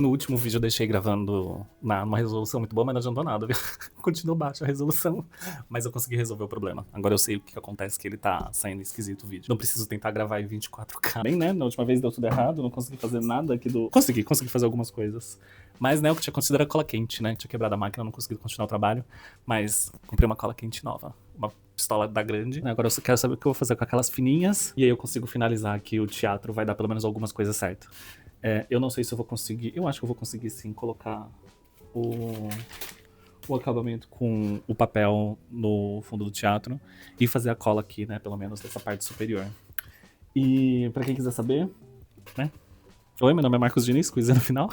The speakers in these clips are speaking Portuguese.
No último vídeo eu deixei gravando numa resolução muito boa, mas não adiantou nada, viu? Continuou baixa a resolução, mas eu consegui resolver o problema. Agora eu sei o que acontece, que ele tá saindo esquisito o vídeo. Não preciso tentar gravar em 24K. Bem, né? Na última vez deu tudo errado, não consegui fazer nada aqui do... Consegui fazer algumas coisas. Mas, né, o que tinha acontecido era cola quente, né? Tinha quebrado a máquina, não consegui continuar o trabalho. Mas comprei uma cola quente nova. Uma pistola da grande. Agora eu só quero saber o que eu vou fazer com aquelas fininhas. E aí eu consigo finalizar aqui o teatro, vai dar pelo menos algumas coisas certas. Eu não sei se eu vou conseguir. Eu acho que eu vou conseguir sim colocar o acabamento com o papel no fundo do teatro e fazer a cola aqui, né? Pelo menos dessa parte superior. E pra quem quiser saber, né? Oi, meu nome é Marcos Diniz, coisa no final.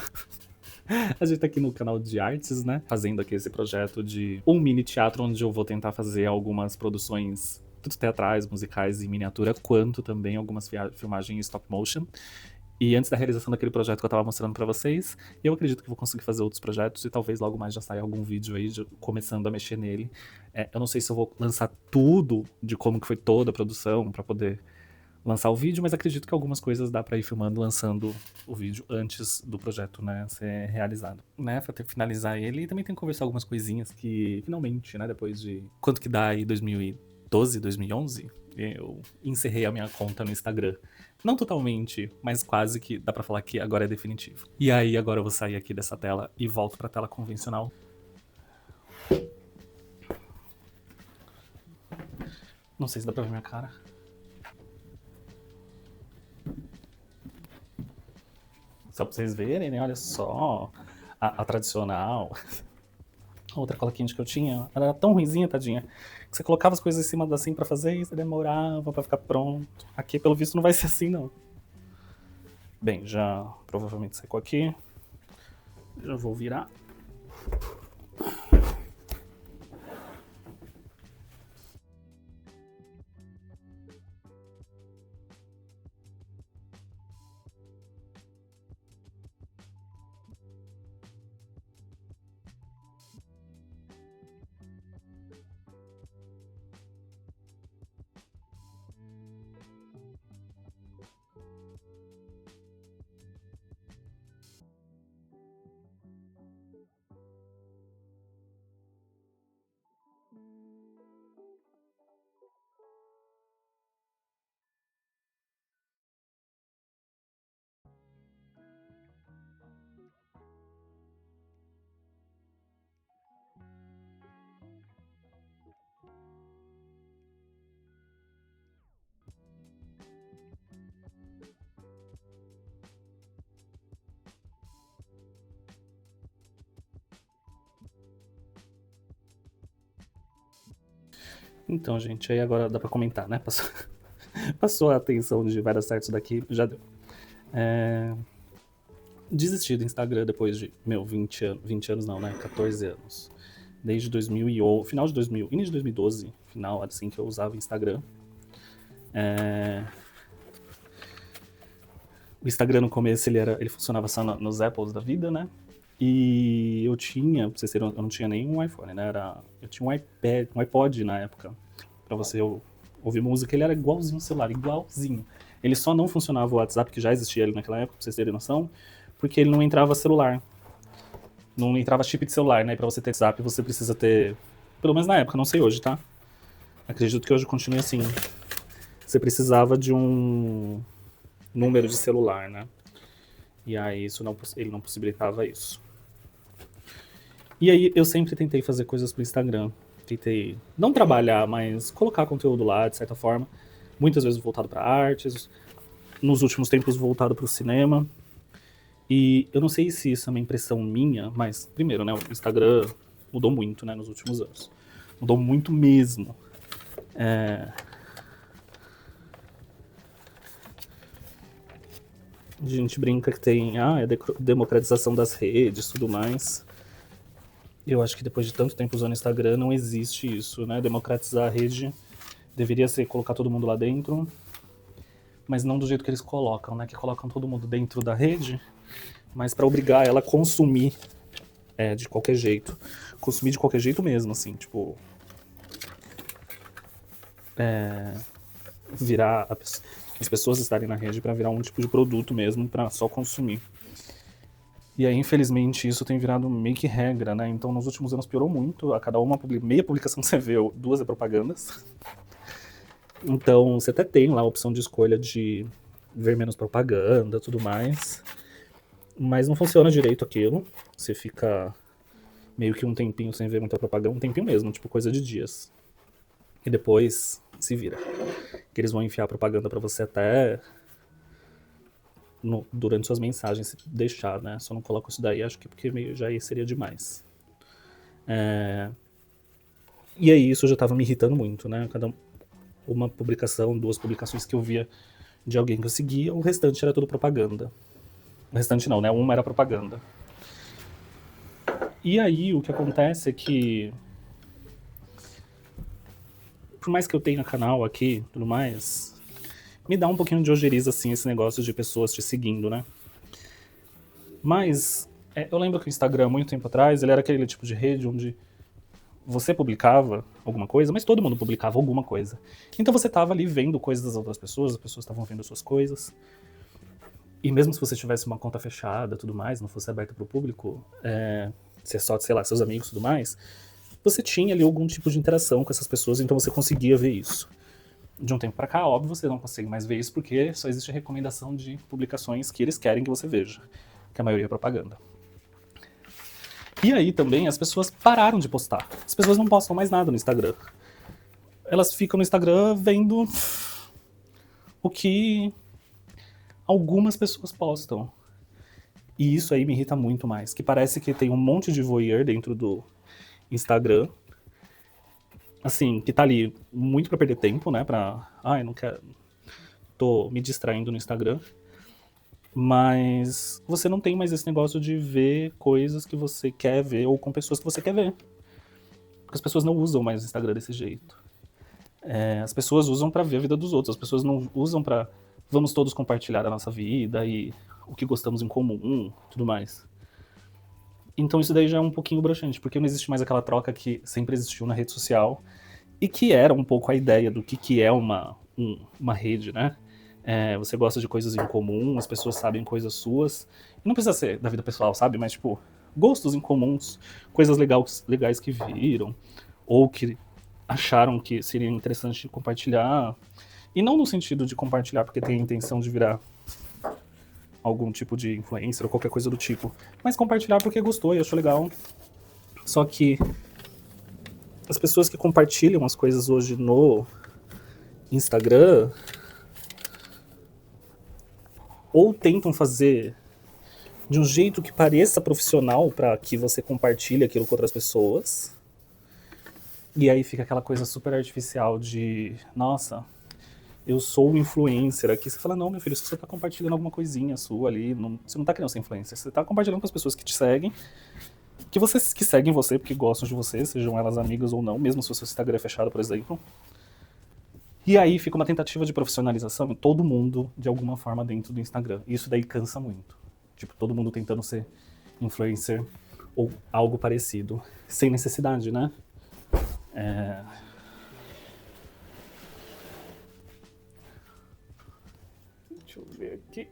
A gente tá aqui no canal de artes, né? Fazendo aqui esse projeto de um mini teatro onde eu vou tentar fazer algumas produções, tanto teatrais, musicais e miniatura, quanto também algumas filmagens em stop motion. E antes da realização daquele projeto que eu tava mostrando pra vocês, eu acredito que vou conseguir fazer outros projetos e talvez logo mais já saia algum vídeo aí começando a mexer nele. Eu não sei se eu vou lançar tudo de como que foi toda a produção pra poder lançar o vídeo, mas acredito que algumas coisas dá pra ir filmando, lançando o vídeo antes do projeto, né, ser realizado. Né, pra finalizar ele e também tem que conversar algumas coisinhas que finalmente, né, depois de... Quanto que dá aí 2012, 2011? Eu encerrei a minha conta no Instagram. Não totalmente, mas quase que dá pra falar que agora é definitivo. E aí agora eu vou sair aqui dessa tela e volto pra tela convencional. Não sei se dá pra ver minha cara. Só pra vocês verem, né? Olha só. A tradicional. A outra cola quente que eu tinha, ela era tão ruinzinha, tadinha, que você colocava as coisas em cima assim pra fazer e você demorava pra ficar pronto. Aqui, pelo visto, não vai ser assim, não. Bem, já provavelmente secou aqui. Já vou virar. Então, gente, aí agora dá pra comentar, né? Passou a atenção de vai dar certo isso daqui, já deu. Desisti do Instagram depois de, 20 anos não, né? 14 anos. Desde 2000 final de 2000, início de 2012, final, assim, que eu usava Instagram. O Instagram no começo ele funcionava só nos Apples da vida, né? E eu tinha, pra vocês terem, eu não tinha nenhum iPhone, né? Eu tinha um iPad, um iPod na época, pra você ouvir música, ele era igualzinho o celular, igualzinho. Ele só não funcionava o WhatsApp, que já existia ele naquela época, pra vocês terem noção, porque ele não entrava celular. Não entrava chip de celular, né? E pra você ter WhatsApp, você precisa ter, pelo menos na época, não sei hoje, tá? Acredito que hoje continue assim. Você precisava de um número de celular, né? E aí ele não possibilitava isso. E aí eu sempre tentei fazer coisas pro Instagram. Tentei não trabalhar, mas colocar conteúdo lá, de certa forma. Muitas vezes voltado para artes, nos últimos tempos voltado para o cinema. E eu não sei se isso é uma impressão minha, mas primeiro, né, o Instagram mudou muito, né, nos últimos anos. Mudou muito mesmo. A gente brinca que tem a democratização das redes, tudo mais. Eu acho que depois de tanto tempo usando o Instagram, não existe isso, né? Democratizar a rede deveria ser colocar todo mundo lá dentro, mas não do jeito que eles colocam, né? Que colocam todo mundo dentro da rede, mas para obrigar ela a consumir de qualquer jeito. Consumir de qualquer jeito mesmo, assim, tipo... virar... As pessoas estarem na rede para virar um tipo de produto mesmo, para só consumir. E aí, infelizmente, isso tem virado meio que regra, né? Então, nos últimos anos piorou muito. A cada meia publicação que você vê, duas é propagandas. Então, você até tem lá a opção de escolha de ver menos propaganda, tudo mais. Mas não funciona direito aquilo. Você fica meio que um tempinho sem ver muita propaganda. Um tempinho mesmo, tipo coisa de dias. E depois se vira. Que eles vão enfiar propaganda pra você até durante suas mensagens, se deixar, né? Só não coloco isso daí, acho que porque meio já seria demais. E aí isso já tava me irritando muito, né? Cada uma publicação, duas publicações que eu via de alguém que eu seguia, o restante era tudo propaganda. O restante não, né? Uma era propaganda. E aí o que acontece é que, por mais que eu tenha canal aqui e tudo mais, me dá um pouquinho de ojeriza, assim, esse negócio de pessoas te seguindo, né? Mas eu lembro que o Instagram, muito tempo atrás, ele era aquele tipo de rede onde você publicava alguma coisa, mas todo mundo publicava alguma coisa. Então você tava ali vendo coisas das outras pessoas, as pessoas estavam vendo suas coisas. E mesmo se você tivesse uma conta fechada tudo mais, não fosse aberta pro público, ser só, sei lá, seus amigos e tudo mais, você tinha ali algum tipo de interação com essas pessoas, então você conseguia ver isso. De um tempo pra cá, óbvio, você não consegue mais ver isso porque só existe a recomendação de publicações que eles querem que você veja, que a maioria é propaganda. E aí também as pessoas pararam de postar. As pessoas não postam mais nada no Instagram. Elas ficam no Instagram vendo o que algumas pessoas postam. E isso aí me irrita muito mais. Que parece que tem um monte de voyeur dentro do Instagram. Assim, que tá ali muito pra perder tempo, né? Eu não quero. Tô me distraindo no Instagram. Mas você não tem mais esse negócio de ver coisas que você quer ver ou com pessoas que você quer ver. Porque as pessoas não usam mais o Instagram desse jeito. As pessoas usam pra ver a vida dos outros. As pessoas não usam pra vamos todos compartilhar a nossa vida e o que gostamos em comum, tudo mais. Então isso daí já é um pouquinho broxante, porque não existe mais aquela troca que sempre existiu na rede social e que era um pouco a ideia do que é uma rede, né? Você gosta de coisas em comum, as pessoas sabem coisas suas. E não precisa ser da vida pessoal, sabe? Mas, tipo, gostos em comuns, coisas legais que viram, ou que acharam que seria interessante compartilhar. E não no sentido de compartilhar porque tem a intenção de virar algum tipo de influencer ou qualquer coisa do tipo, mas compartilhar porque gostou e achou legal. Só que as pessoas que compartilham as coisas hoje no Instagram ou tentam fazer de um jeito que pareça profissional para que você compartilhe aquilo com outras pessoas. E aí fica aquela coisa super artificial de, nossa, eu sou um influencer aqui. Você fala, não, meu filho, se você tá compartilhando alguma coisinha sua ali, você não tá querendo ser influencer, você tá compartilhando com as pessoas que te seguem, que seguem você porque gostam de você, sejam elas amigas ou não, mesmo se o seu Instagram é fechado, por exemplo. E aí fica uma tentativa de profissionalização em todo mundo, de alguma forma, dentro do Instagram. E isso daí cansa muito. Tipo, todo mundo tentando ser influencer ou algo parecido, sem necessidade, né? Deixa eu ver aqui.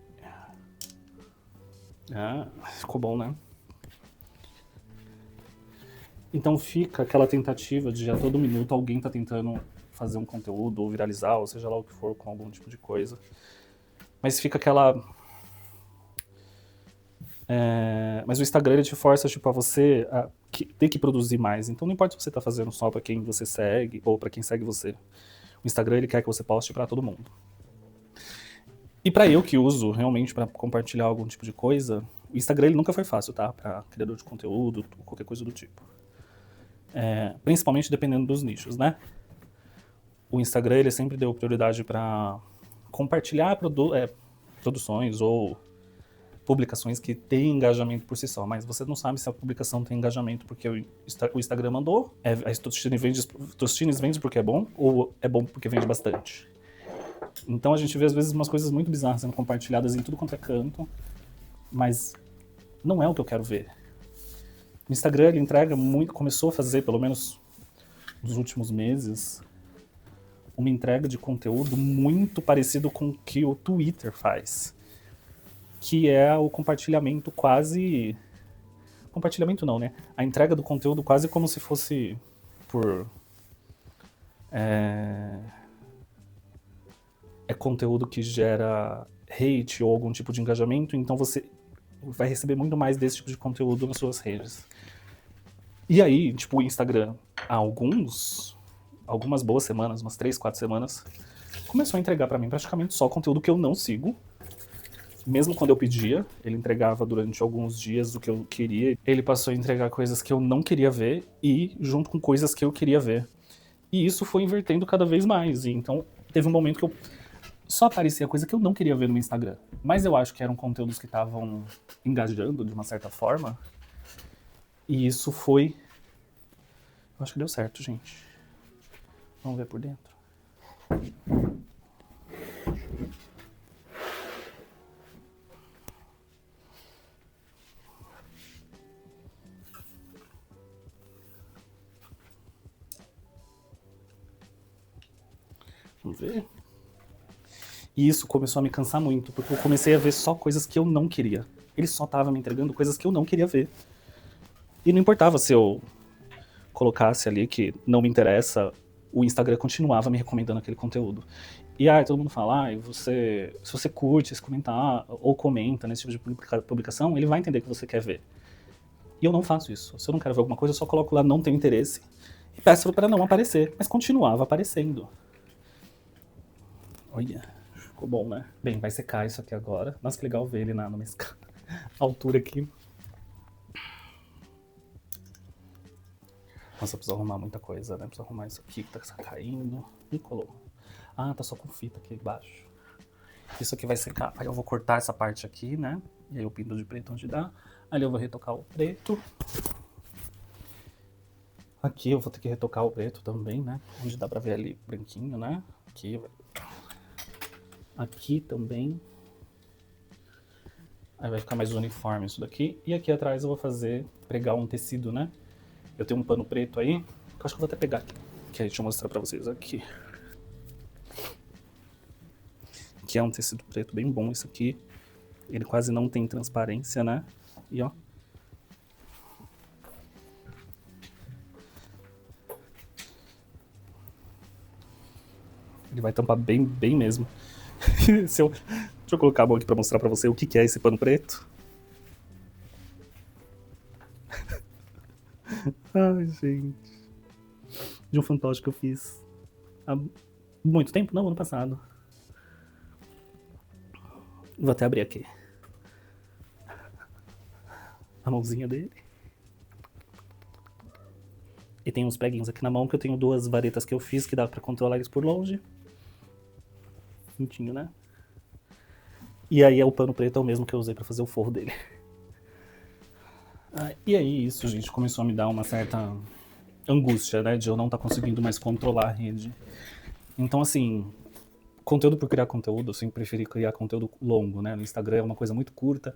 Ficou bom, né? Então fica aquela tentativa de a todo minuto alguém tá tentando fazer um conteúdo ou viralizar, ou seja lá o que for, com algum tipo de coisa. Mas fica aquela... Mas o Instagram ele te força tipo, a você ter que produzir mais. Então não importa se você tá fazendo só pra quem você segue ou pra quem segue você. O Instagram ele quer que você poste pra todo mundo. E pra eu que uso realmente pra compartilhar algum tipo de coisa, o Instagram ele nunca foi fácil, tá? Pra criador de conteúdo, qualquer coisa do tipo. Principalmente dependendo dos nichos, né? O Instagram ele sempre deu prioridade pra compartilhar produções ou publicações que têm engajamento por si só, mas você não sabe se a publicação tem engajamento porque o Instagram mandou, a Tostines vende porque é bom ou é bom porque vende bastante. Então a gente vê às vezes umas coisas muito bizarras sendo compartilhadas em tudo quanto é canto, mas não é o que eu quero ver. O Instagram ele entrega muito, começou a fazer, pelo menos nos últimos meses, uma entrega de conteúdo muito parecido com o que o Twitter faz. que é o compartilhamento quase... Compartilhamento não, né? A entrega do conteúdo quase como se fosse por... É conteúdo que gera hate ou algum tipo de engajamento, então você vai receber muito mais desse tipo de conteúdo nas suas redes. E aí, tipo, o Instagram, há algumas boas semanas, umas 3, 4 semanas, começou a entregar pra mim praticamente só conteúdo que eu não sigo. Mesmo quando eu pedia, ele entregava durante alguns dias o que eu queria. Ele passou a entregar coisas que eu não queria ver e junto com coisas que eu queria ver. E isso foi invertendo cada vez mais. E então, teve um momento que eu só aparecia coisa que eu não queria ver no Instagram. Mas eu acho que eram conteúdos que estavam engajando de uma certa forma. E isso foi... Eu acho que deu certo, gente. Vamos ver por dentro. Vamos ver. E isso começou a me cansar muito, porque eu comecei a ver só coisas que eu não queria. Ele só tava me entregando coisas que eu não queria ver. E não importava se eu colocasse ali que não me interessa, o Instagram continuava me recomendando aquele conteúdo. E aí todo mundo fala, se você curte, se comentar ou comenta nesse tipo de publicação, ele vai entender que você quer ver. E eu não faço isso. Se eu não quero ver alguma coisa, eu só coloco lá não tenho interesse e peço para não aparecer. Mas continuava aparecendo. Olha, ficou bom, né? Bem, vai secar isso aqui agora. Nossa, que legal ver ele numa altura aqui. Nossa, eu preciso arrumar muita coisa, né? Preciso arrumar isso aqui que tá caindo. Ih, colou. Ah, tá só com fita aqui embaixo. Isso aqui vai secar. Aí eu vou cortar essa parte aqui, né? E aí eu pinto de preto onde dá. Ali eu vou retocar o preto. Aqui eu vou ter que retocar o preto também, né? Onde dá pra ver ali branquinho, né? Aqui também. Aí vai ficar mais uniforme isso daqui. E aqui atrás eu vou pregar um tecido, né? Eu tenho um pano preto aí, que eu acho que eu vou até pegar aqui. Que aí deixa eu mostrar pra vocês aqui. Que é um tecido preto bem bom esse aqui. Ele quase não tem transparência, né? E ó. Ele vai tampar bem, bem mesmo. Deixa eu colocar a mão aqui pra mostrar pra você o que é esse pano preto. Ai, gente. De um fantoche que eu fiz há muito tempo? Não, ano passado. Vou até abrir aqui. A mãozinha dele. E tem uns preguinhos aqui na mão que eu tenho 2 varetas que eu fiz que dá pra controlar eles por longe. Bonitinho, né? E aí o pano preto é o mesmo que eu usei pra fazer o forro dele. E aí isso, gente, começou a me dar uma certa angústia, né? De eu não estar conseguindo mais controlar a rede. Então, assim, conteúdo por criar conteúdo, eu sempre preferi criar conteúdo longo, né? No Instagram é uma coisa muito curta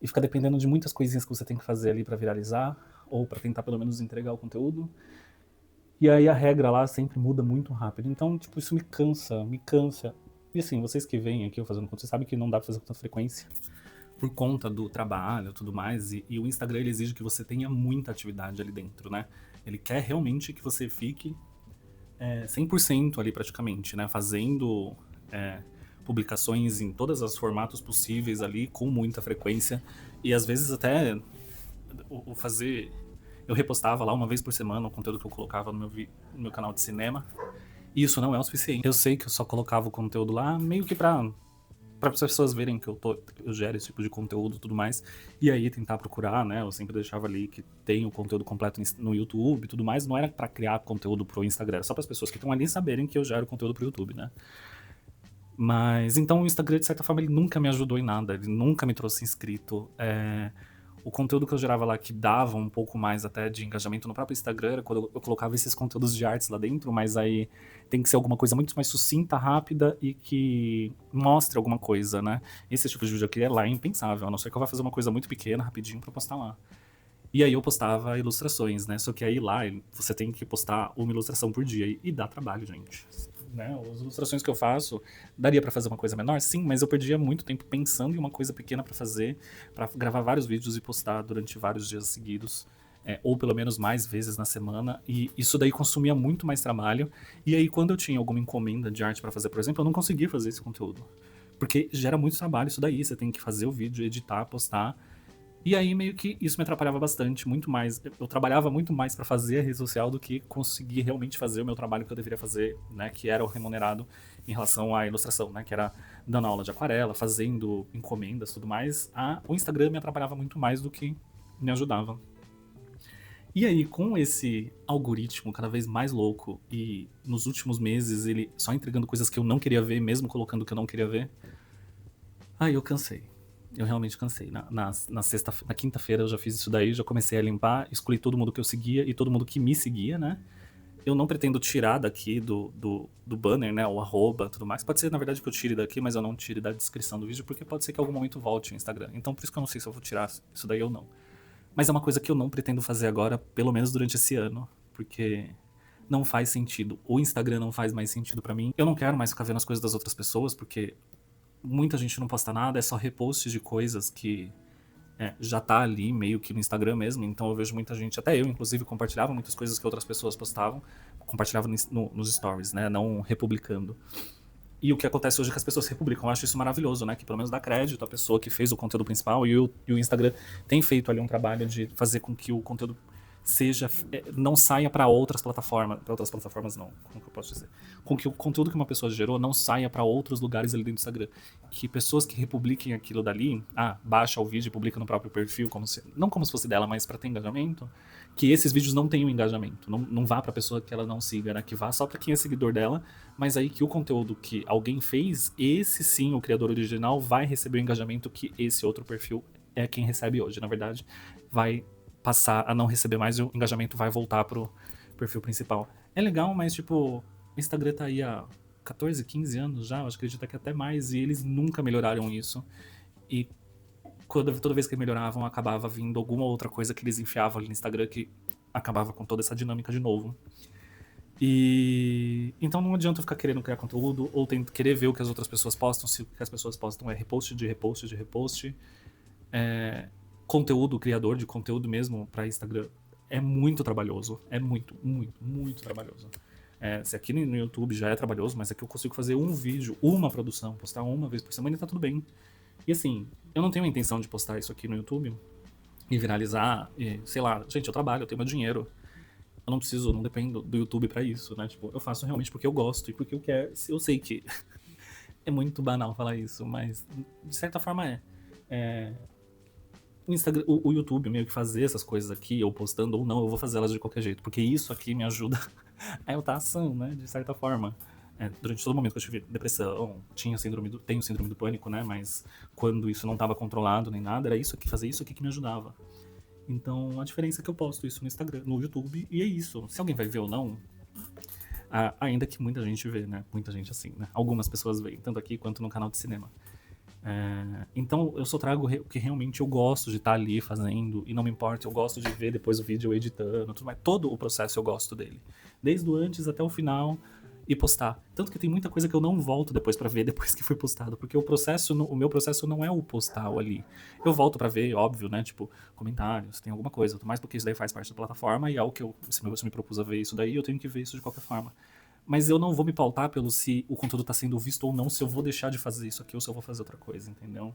e fica dependendo de muitas coisinhas que você tem que fazer ali pra viralizar ou pra tentar pelo menos entregar o conteúdo. E aí a regra lá sempre muda muito rápido. Então, tipo, isso me cansa. E assim, vocês que vêm aqui eu fazendo conteúdo, vocês sabem que não dá pra fazer com tanta frequência por conta do trabalho e tudo mais. E o Instagram, ele exige que você tenha muita atividade ali dentro, né? Ele quer realmente que você fique 100% ali praticamente, né? Fazendo publicações em todos os formatos possíveis ali, com muita frequência. E às vezes até eu repostava lá uma vez por semana o conteúdo que eu colocava no meu canal de cinema. E isso não é o suficiente. Eu sei que eu só colocava o conteúdo lá meio que para as pessoas verem que eu gero esse tipo de conteúdo e tudo mais. E aí tentar procurar, né? Eu sempre deixava ali que tem o conteúdo completo no YouTube e tudo mais. Não era para criar conteúdo pro Instagram, era só para as pessoas que estão ali saberem que eu gero conteúdo pro YouTube, né? Mas então o Instagram, de certa forma, ele nunca me ajudou em nada. Ele nunca me trouxe inscrito. O conteúdo que eu gerava lá que dava um pouco mais até de engajamento no próprio Instagram era quando eu colocava esses conteúdos de artes lá dentro, mas aí tem que ser alguma coisa muito mais sucinta, rápida e que mostre alguma coisa, né? Esse tipo de vídeo aqui é lá impensável, a não ser que eu vá fazer uma coisa muito pequena, rapidinho, pra postar lá. E aí eu postava ilustrações, né? Só que aí lá você tem que postar uma ilustração por dia e dá trabalho, gente. né? As ilustrações que eu faço, daria pra fazer uma coisa menor? Sim, mas eu perdia muito tempo pensando em uma coisa pequena pra fazer, pra gravar vários vídeos e postar durante vários dias seguidos. Ou pelo menos mais vezes na semana, e isso daí consumia muito mais trabalho. E aí, quando eu tinha alguma encomenda de arte pra fazer, por exemplo, eu não conseguia fazer esse conteúdo. Porque gera muito trabalho isso daí, você tem que fazer o vídeo, editar, postar. E aí meio que isso me atrapalhava bastante, muito mais. Eu trabalhava muito mais pra fazer a rede social do que conseguir realmente fazer o meu trabalho que eu deveria fazer, né, que era o remunerado em relação à ilustração, né, que era dando aula de aquarela, fazendo encomendas, tudo mais. O Instagram me atrapalhava muito mais do que me ajudava. E aí, com esse algoritmo cada vez mais louco e nos últimos meses ele só entregando coisas que eu não queria ver, mesmo colocando o que eu não queria ver, aí eu cansei. Eu realmente cansei. Na quinta-feira eu já fiz isso daí, já comecei a limpar, excluí todo mundo que eu seguia e todo mundo que me seguia, né? Eu não pretendo tirar daqui do banner, né? O arroba, tudo mais. Pode ser, na verdade, que eu tire daqui, mas eu não tire da descrição do vídeo, porque pode ser que em algum momento volte o Instagram. Então por isso que eu não sei se eu vou tirar isso daí ou não. Mas é uma coisa que eu não pretendo fazer agora, pelo menos durante esse ano, porque não faz sentido. O Instagram não faz mais sentido pra mim. Eu não quero mais ficar vendo as coisas das outras pessoas, porque muita gente não posta nada, é só reposts de coisas que já tá ali meio que no Instagram mesmo. Então eu vejo muita gente, até eu inclusive, compartilhava muitas coisas que outras pessoas postavam, compartilhava nos stories, né, não republicando. E o que acontece hoje é que as pessoas republicam. Eu acho isso maravilhoso, né? Que pelo menos dá crédito à pessoa que fez o conteúdo principal. E o Instagram tem feito ali um trabalho de fazer com que o conteúdo não saia para outras plataformas. Para outras plataformas, não. Como que eu posso dizer? Com que o conteúdo que uma pessoa gerou não saia para outros lugares ali dentro do Instagram. Que pessoas que republiquem aquilo dali, baixa o vídeo e publica no próprio perfil, não como se fosse dela, mas para ter engajamento. Que esses vídeos não tenham engajamento. Não vá pra pessoa que ela não siga, né? Que vá só pra quem é seguidor dela, mas aí que o conteúdo que alguém fez, esse sim, o criador original, vai receber o engajamento que esse outro perfil é quem recebe hoje. Na verdade, vai passar a não receber mais e o engajamento vai voltar pro perfil principal. É legal, mas tipo, o Instagram tá aí há 14, 15 anos já, eu acredito que até mais, e eles nunca melhoraram isso. E toda vez que melhoravam, acabava vindo alguma outra coisa que eles enfiavam ali no Instagram que acabava com toda essa dinâmica de novo. E então não adianta eu ficar querendo criar conteúdo ou querer ver o que as outras pessoas postam, se o que as pessoas postam é repost de repost de repost. Conteúdo, criador de conteúdo mesmo para Instagram é muito trabalhoso. É muito, muito, muito trabalhoso. Se aqui no YouTube já é trabalhoso, mas aqui eu consigo fazer um vídeo, uma produção, postar uma vez por semana e tá tudo bem. E assim, eu não tenho a intenção de postar isso aqui no YouTube e viralizar, sei lá, gente, eu trabalho, eu tenho meu dinheiro. Eu não preciso, não dependo do YouTube pra isso, né? Tipo, eu faço realmente porque eu gosto e porque eu quero. Eu sei que é muito banal falar isso, mas de certa forma o Instagram, o YouTube meio que fazer essas coisas aqui, ou postando ou não, eu vou fazer elas de qualquer jeito, porque isso aqui me ajuda a eu estar ação, né? De certa forma. Durante todo o momento que eu tive depressão, tenho síndrome do pânico, né? Mas quando isso não estava controlado nem nada, era isso aqui, fazer isso aqui que me ajudava. Então a diferença é que eu posto isso no Instagram, no YouTube, e é isso. Se alguém vai ver ou não, ainda que muita gente vê, né? Muita gente assim, né? Algumas pessoas veem, tanto aqui quanto no canal de cinema. Então eu só trago o que realmente eu gosto de estar ali fazendo, e não me importa, eu gosto de ver depois o vídeo eu editando, tudo mais. Todo o processo eu gosto dele. Desde o antes até o final. E postar. Tanto que tem muita coisa que eu não volto depois pra ver depois que foi postado, porque o meu processo não é o postar ali. Eu volto pra ver, óbvio, né, tipo, comentários, tem alguma coisa, mais porque isso daí faz parte da plataforma e é algo que se eu me propus a ver isso daí, eu tenho que ver isso de qualquer forma. Mas eu não vou me pautar pelo se o conteúdo tá sendo visto ou não, se eu vou deixar de fazer isso aqui ou se eu vou fazer outra coisa, entendeu?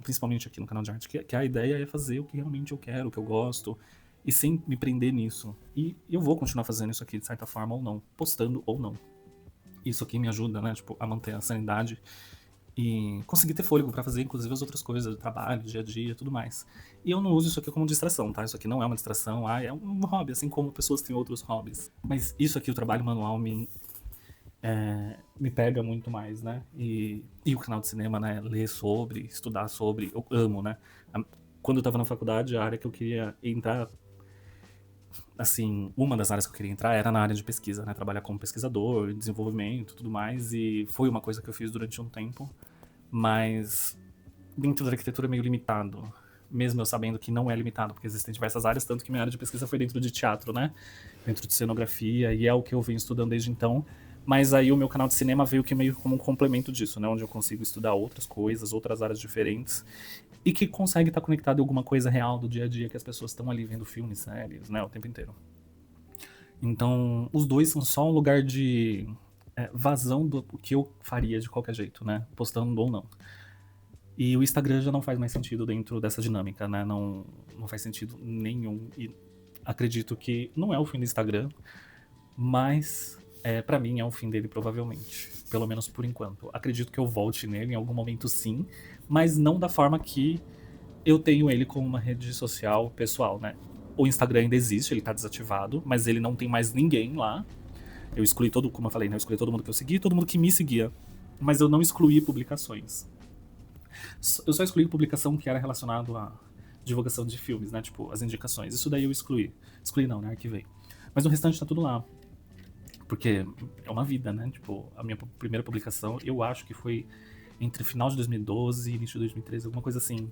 Principalmente aqui no canal de arte, que a ideia é fazer o que realmente eu quero, o que eu gosto, e sem me prender nisso. E eu vou continuar fazendo isso aqui de certa forma ou não, postando ou não. Isso aqui me ajuda, né, tipo, a manter a sanidade e conseguir ter fôlego pra fazer, inclusive, as outras coisas, trabalho, dia a dia, tudo mais. E eu não uso isso aqui como distração, tá? Isso aqui não é uma distração, é um hobby, assim como pessoas têm outros hobbies. Mas isso aqui, o trabalho manual, me pega muito mais, né? E o canal de cinema, né? Ler sobre, estudar sobre, eu amo, né? Quando eu tava na faculdade, a área que eu queria entrar, assim, uma das áreas que eu queria entrar era na área de pesquisa, né? Trabalhar como pesquisador, desenvolvimento, tudo mais, e foi uma coisa que eu fiz durante um tempo, mas dentro da arquitetura é meio limitado, mesmo eu sabendo que não é limitado, porque existem diversas áreas, tanto que minha área de pesquisa foi dentro de teatro, né? Dentro de cenografia, e é o que eu venho estudando desde então, Mas aí o meu canal de cinema veio que meio como um complemento disso, né? Onde eu consigo estudar outras coisas, outras áreas diferentes. E que consegue estar conectado em alguma coisa real do dia a dia que as pessoas estão ali vendo filmes, séries, né? O tempo inteiro. Então, os dois são só um lugar de vazão do que eu faria de qualquer jeito, né? Postando ou não. E o Instagram já não faz mais sentido dentro dessa dinâmica, né? Não faz sentido nenhum. E acredito que não é o fim do Instagram, mas para mim é o fim dele provavelmente. Pelo menos por enquanto. Acredito que eu volte nele em algum momento sim, mas não da forma que eu tenho ele como uma rede social pessoal, né? O Instagram ainda existe, ele tá desativado, mas ele não tem mais ninguém lá. Eu excluí todo, como eu falei, né? Eu excluí todo mundo que eu seguia, todo mundo que me seguia. Mas eu não excluí publicações. Eu só excluí publicação que era relacionado à divulgação de filmes, né? Tipo, as indicações. Isso daí eu excluí. Excluí não, né? Arquivei. Mas o restante tá tudo lá. Porque é uma vida, né? Tipo, a minha primeira publicação, eu acho que foi entre final de 2012 e início de 2013, alguma coisa assim.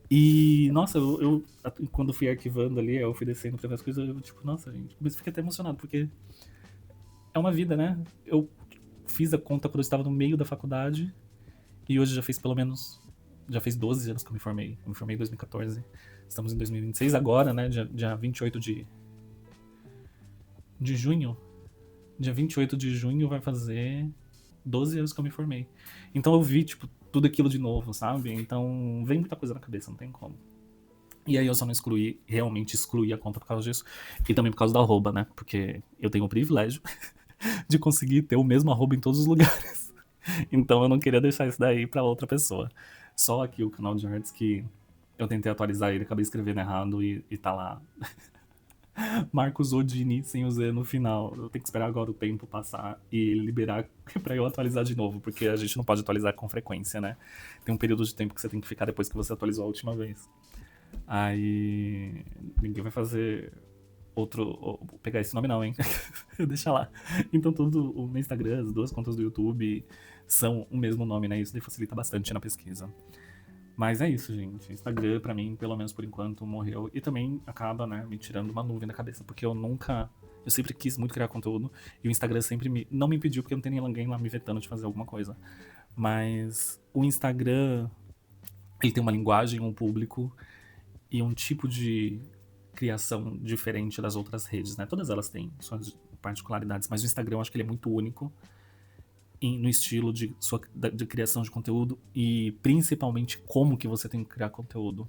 E, nossa, eu quando fui arquivando ali, eu fui descendo pra ver as coisas, eu, tipo, nossa, gente, mas fiquei até emocionado, porque é uma vida, né? Eu fiz a conta quando eu estava no meio da faculdade, e hoje já fez pelo menos, já fez 12 anos que eu me formei. Eu me formei em 2014, estamos em 2026 agora, né? Dia 28 de junho. Dia 28 de junho vai fazer 12 anos que eu me formei. Então eu vi, tipo, tudo aquilo de novo, sabe? Então vem muita coisa na cabeça, não tem como. E aí eu só não excluí, realmente excluí a conta por causa disso. E também por causa da arroba, né? Porque eu tenho o privilégio de conseguir ter o mesmo arroba em todos os lugares. Então eu não queria deixar isso daí pra outra pessoa. Só aqui o canal de artes que eu tentei atualizar ele, acabei escrevendo errado e tá lá. Marcos Odini sem o Z no final. Eu tenho que esperar agora o tempo passar e ele liberar pra eu atualizar de novo, porque a gente não pode atualizar com frequência, né? Tem um período de tempo que você tem que ficar depois que você atualizou a última vez. Aí ninguém vai fazer outro. Pegar esse nome não, hein? Deixa lá. Então tudo o meu Instagram, as duas contas do YouTube são o mesmo nome, né? Isso daí facilita bastante na pesquisa. Mas é isso, gente. Instagram, pra mim, pelo menos por enquanto, morreu. E também acaba, né, me tirando uma nuvem da cabeça. Porque eu nunca. Eu sempre quis muito criar conteúdo. E o Instagram sempre não me impediu, porque não tem ninguém lá me vetando de fazer alguma coisa. Mas o Instagram, ele tem uma linguagem, um público e um tipo de criação diferente das outras redes, né? Todas elas têm suas particularidades, mas o Instagram eu acho que ele é muito único no estilo de criação de conteúdo e principalmente como que você tem que criar conteúdo.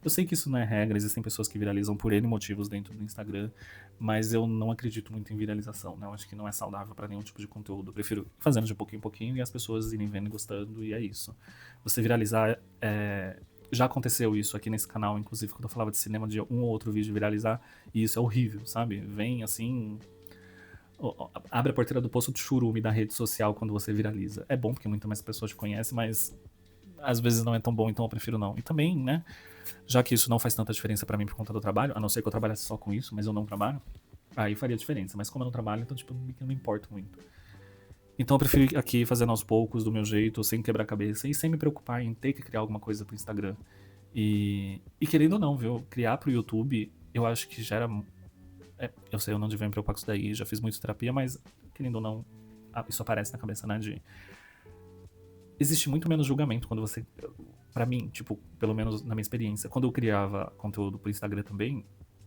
Eu sei que isso não é regra, existem pessoas que viralizam por N motivos dentro do Instagram, mas eu não acredito muito em viralização, né? Eu acho que não é saudável para nenhum tipo de conteúdo. Eu prefiro ir fazendo de pouquinho em pouquinho e as pessoas irem vendo e gostando, e é isso. Você viralizar já aconteceu isso aqui nesse canal, inclusive quando eu falava de cinema, de um ou outro vídeo viralizar, e isso é horrível, sabe? Vem assim, abre a porteira do poço de churume da rede social quando você viraliza. É bom porque muita mais pessoas te conhecem, mas às vezes não é tão bom, então eu prefiro não. E também, né, já que isso não faz tanta diferença pra mim por conta do trabalho, a não ser que eu trabalhasse só com isso, mas eu não trabalho, aí faria diferença. Mas como eu não trabalho, então tipo, eu não me importo muito. Então eu prefiro aqui fazendo aos poucos, do meu jeito, sem quebrar a cabeça e sem me preocupar em ter que criar alguma coisa pro Instagram. E querendo ou não, viu, criar pro YouTube, eu acho que gera. Eu sei, eu não devia me preocupar com isso daí, já fiz muita terapia, mas querendo ou não, isso aparece na cabeça, né? Existe muito menos julgamento quando você. Pra mim, tipo, pelo menos na minha experiência, quando eu criava conteúdo pro Instagram também,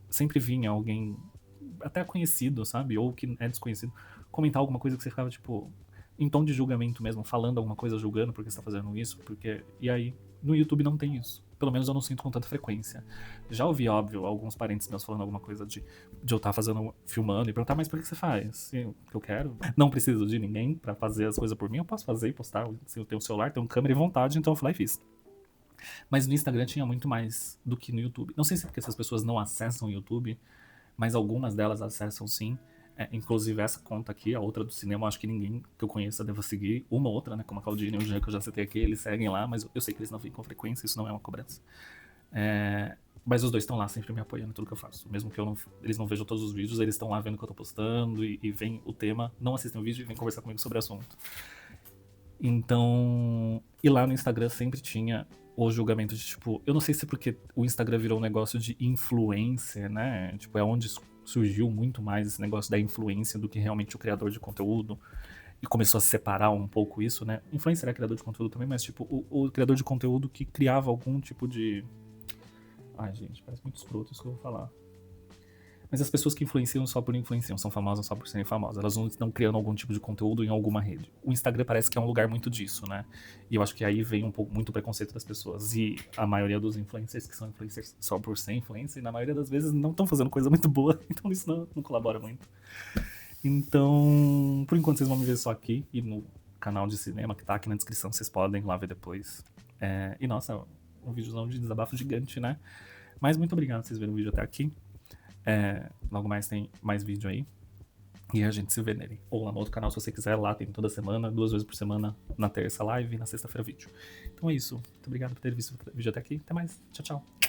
sempre vinha alguém, até conhecido, sabe? Ou que é desconhecido, comentar alguma coisa que você ficava, tipo, em tom de julgamento mesmo, falando alguma coisa, julgando porque você tá fazendo isso, porque. E aí, no YouTube não tem isso. Pelo menos eu não sinto com tanta frequência. Já ouvi, óbvio, alguns parentes meus falando alguma coisa de eu estar fazendo, filmando e perguntar, mas por que você faz? Se o que eu quero. Não preciso de ninguém pra fazer as coisas por mim, eu posso fazer e postar. Se eu tenho um celular, tenho câmera e vontade, então eu fui lá e fiz. Mas no Instagram tinha muito mais do que no YouTube. Não sei se é porque essas pessoas não acessam o YouTube, mas algumas delas acessam sim. Inclusive essa conta aqui, a outra do cinema, eu acho que ninguém que eu conheça deva seguir. Uma ou outra, né? Como a Claudine e o Jean, que eu já citei aqui, eles seguem lá, mas eu sei que eles não ficam com frequência, isso não é uma cobrança. Mas os dois estão lá sempre me apoiando em tudo que eu faço. Mesmo que eles não vejam todos os vídeos, eles estão lá vendo o que eu tô postando e vem o tema, não assistem o vídeo e vem conversar comigo sobre o assunto. Então, e lá no Instagram sempre tinha o julgamento de, tipo, eu não sei se é porque o Instagram virou um negócio de influência, né? Tipo, é onde surgiu muito mais esse negócio da influência do que realmente o criador de conteúdo. e começou a separar um pouco isso, né? Influencer é criador de conteúdo também, mas tipo, o criador de conteúdo que criava algum tipo de... Ai, gente, parece muito escroto isso que eu vou falar. Mas as pessoas que influenciam só por influenciam, são famosas só por serem famosas. Elas não estão criando algum tipo de conteúdo em alguma rede. O Instagram parece que é um lugar muito disso, né? E eu acho que aí vem um pouco muito preconceito das pessoas. E a maioria dos influencers que são influencers só por ser influencer, na maioria das vezes não estão fazendo coisa muito boa. Então isso não colabora muito. Então, por enquanto vocês vão me ver só aqui e no canal de cinema que tá aqui na descrição. Vocês podem lá ver depois. E nossa, um videozão de desabafo gigante, né? Mas muito obrigado por vocês verem o vídeo até aqui. Logo mais tem mais vídeo aí. E a gente se vê nele. Ou lá no outro canal, se você quiser. Lá tem toda semana, 2 vezes por semana. Na terça live e na sexta-feira vídeo. Então é isso. Muito obrigado por ter visto o vídeo até aqui. Até mais. Tchau, tchau.